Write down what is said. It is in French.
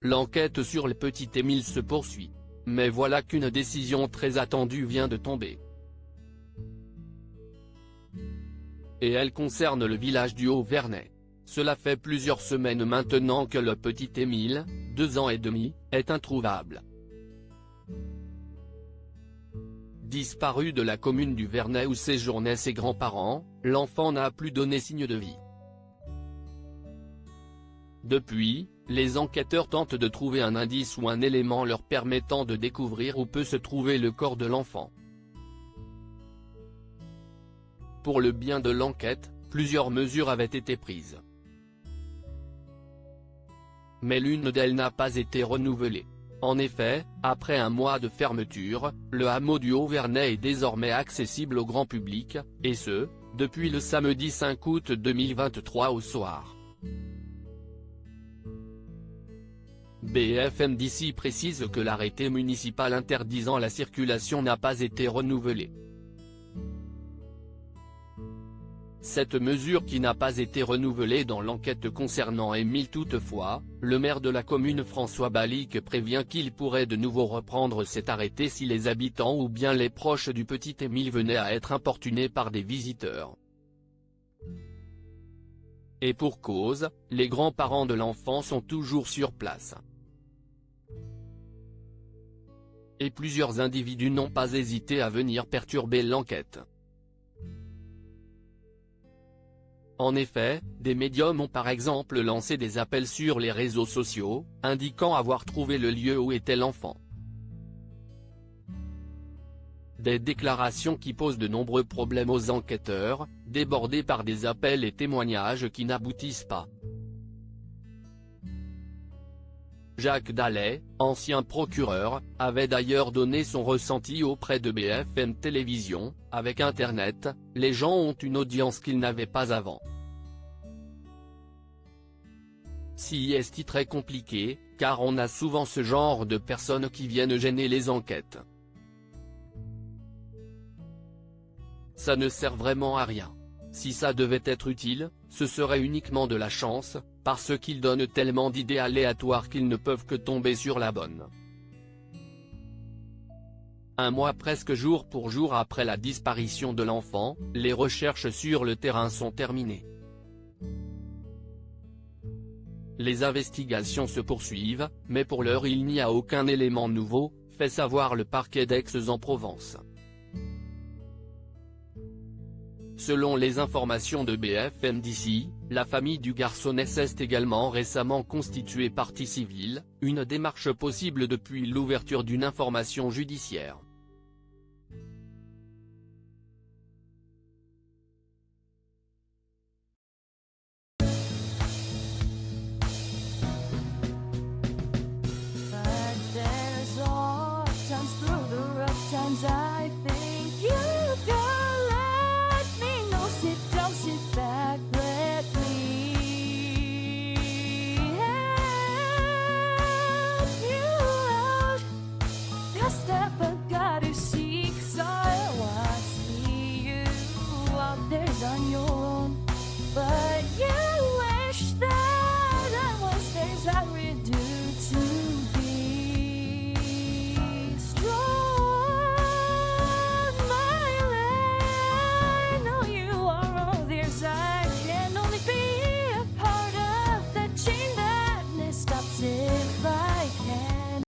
L'enquête sur le petit Émile se poursuit. Mais voilà qu'une décision très attendue vient de tomber. Et elle concerne le village du Haut-Vernay. Cela fait plusieurs semaines maintenant que le petit Émile, 2 ans et demi, est introuvable. Disparu de la commune du Vernay où séjournaient ses grands-parents, l'enfant n'a plus donné signe de vie. Depuis, les enquêteurs tentent de trouver un indice ou un élément leur permettant de découvrir où peut se trouver le corps de l'enfant. Pour le bien de l'enquête, plusieurs mesures avaient été prises. Mais l'une d'elles n'a pas été renouvelée. En effet, après un mois de fermeture, le hameau du Haut-Vernay est désormais accessible au grand public, et ce, depuis le samedi 5 août 2023 au soir. BFM d'ici précise que l'arrêté municipal interdisant la circulation n'a pas été renouvelé. Cette mesure qui n'a pas été renouvelée dans l'enquête concernant Émile toutefois, le maire de la commune François Balique prévient qu'il pourrait de nouveau reprendre cet arrêté si les habitants ou bien les proches du petit Émile venaient à être importunés par des visiteurs. Et pour cause, les grands-parents de l'enfant sont toujours sur place. Et plusieurs individus n'ont pas hésité à venir perturber l'enquête. En effet, des médiums ont par exemple lancé des appels sur les réseaux sociaux, indiquant avoir trouvé le lieu où était l'enfant. Des déclarations qui posent de nombreux problèmes aux enquêteurs, débordés par des appels et témoignages qui n'aboutissent pas. Jacques Dallet, ancien procureur, avait d'ailleurs donné son ressenti auprès de BFM Télévision. Avec Internet, les gens ont une audience qu'ils n'avaient pas avant. Si est très compliqué, car on a souvent ce genre de personnes qui viennent gêner les enquêtes. Ça ne sert vraiment à rien. Si ça devait être utile, ce serait uniquement de la chance, parce qu'ils donnent tellement d'idées aléatoires qu'ils ne peuvent que tomber sur la bonne. Un mois presque jour pour jour après la disparition de l'enfant, les recherches sur le terrain sont terminées. Les investigations se poursuivent, mais pour l'heure il n'y a aucun élément nouveau, fait savoir le parquet d'Aix-en-Provence. Selon les informations de BFM d'ici, la famille du garçonnet s'est également récemment constituée partie civile, une démarche possible depuis l'ouverture d'une information judiciaire.